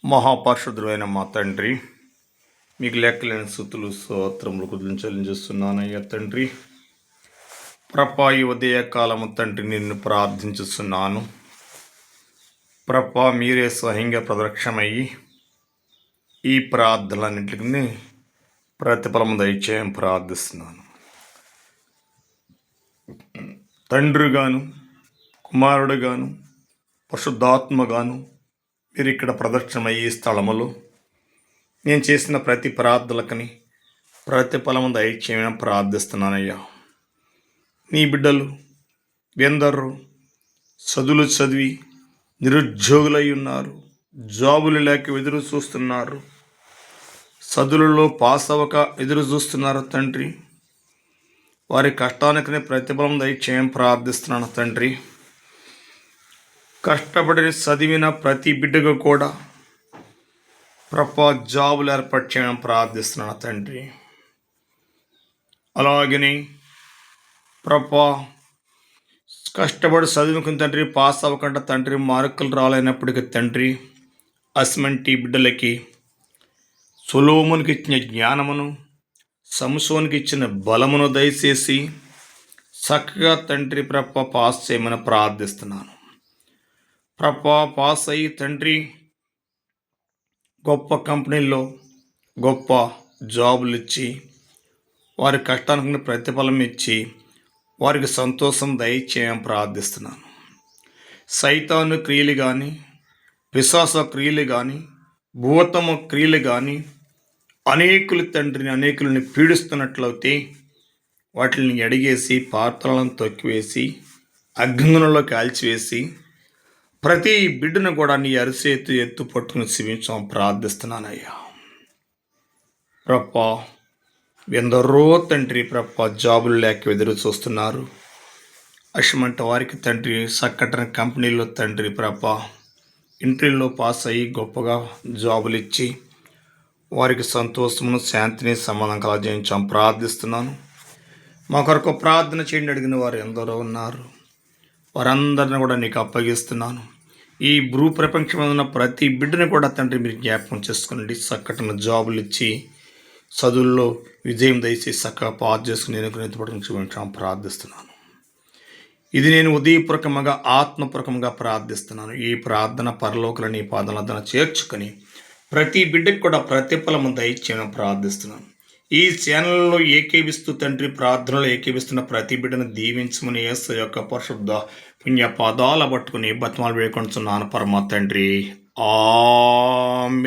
మహాపరిశుద్ధుడైన మా తండ్రి, మీకు లెక్కలేని స్తుతులు స్తోత్రములు కుదిలి చెల్లించేస్తున్నానయ్యా తండ్రి. ప్రభా, ఈ ఉదయకాలము తండ్రి నిన్ను ప్రార్థించుస్తున్నాను. ప్రభా, మీరే స్వయంగా ప్రదక్షమయ్యి ఈ ప్రార్థనలన్నింటినీ ప్రతిఫలము దయచేయం ప్రార్థిస్తున్నాను. తండ్రిగాను, కుమారుడుగాను, పరిశుద్ధాత్మగాను మీరు ఇక్కడ ప్రదక్షిణమయ్యే స్థలములో నేను చేసిన ప్రతి ప్రార్థనలకని ప్రతిఫలము దయచేయమని ప్రార్థిస్తున్నానయ్యా. నీ బిడ్డలు ఎందరూ చదువులు చదివి నిరుద్యోగులై ఉన్నారు, జాబులు లేక ఎదురు చూస్తున్నారు, చదువులలో పాస్ అవ్వక ఎదురు చూస్తున్నారు తండ్రి. వారి కష్టానికి ప్రతిఫలం దయచేయమని ప్రార్థిస్తున్నాను తండ్రి. కష్టపడి చదివిన ప్రతి బిడ్డకు కూడా ప్రభా జాబులు ఏర్పాటు చేయడం ప్రార్థిస్తున్నాను తండ్రి. అలాగని ప్రభా కష్టపడి చదువుకుని తండ్రి పాస్ అవ్వకుండా తండ్రి మార్కులు రాలేనప్పటికీ తండ్రి అస్మంటి బిడ్డలకి సొలొమోనుకి ఇచ్చిన జ్ఞానమును, సంసోనుకి ఇచ్చిన బలమును దయచేసి చక్కగా తండ్రి ప్రభా పాస్ చేయమని ప్రార్థిస్తున్నాను. ప్రభా పాస్ అయ్యి తండ్రి గొప్ప కంపెనీల్లో గొప్ప జాబులు ఇచ్చి వారి కష్టానికి ప్రతిఫలం ఇచ్చి వారికి సంతోషం దయచేయమని ప్రార్థిస్తున్నాను. సైతాను క్రియలు కానీ, విశ్వాస క్రియలు కానీ, భూతము క్రియలు కానీ అనేకులని పీడిస్తున్నట్లయితే వాటిని అడిగేసి పాత్రలను తొక్కివేసి అగ్నిలో కాల్చివేసి ప్రతి బిడ్డను కూడా నీ అరిసేతు ఎత్తు పట్టుకుని శివించం ప్రార్థిస్తున్నానయ్యా. ప్రభా ఎందరో తండ్రి ప్రభా జాబులు లేక ఎదురు చూస్తున్నారు. అసమంట వారికి తండ్రి చక్కటి కంపెనీలో తండ్రి ప్రభా ఇంటర్వ్యూలో పాస్ అయ్యి గొప్పగా జాబులు ఇచ్చి వారికి సంతోషమును, శాంతిని, సమాధానం కలగజేయించాం ప్రార్థిస్తున్నాను. మా కొరకు ప్రార్థన చేయండి అడిగిన వారు ఎందరో ఉన్నారు. వారందరిని కూడా నీకు అప్పగిస్తున్నాను. ఈ భూ ప్రపంచంలో ఉన్న ప్రతి బిడ్డను కూడా తండ్రి మీరు జ్ఞాపకం చేసుకోండి. చక్కటి జాబులు ఇచ్చి చదువుల్లో విజయం దయచేసి చక్కగా పాస్ చేసుకుని నేను ప్రార్థిస్తున్నాను. ఇది నేను ఉదయపూర్వకంగా ఆత్మపూర్వకంగా ప్రార్థిస్తున్నాను. ఈ ప్రార్థన పరలోకల నీ పాదన చేర్చుకొని ప్రతి బిడ్డకు కూడా ప్రతిఫలము దయచేయమని ప్రార్థిస్తున్నాను. ఈ ఛానల్లో ఏకీవిస్తూ తండ్రి ప్రార్థనలు ఏకీవిస్తున్న ప్రతి బిడ్డను దీవించమని యేసు యొక్క పరిశుద్ధ పుణ్య పాదాల పట్టుకుని బతిమాలు వేడుకొంటున్నాను పరమ తండ్రి. ఆమేన్.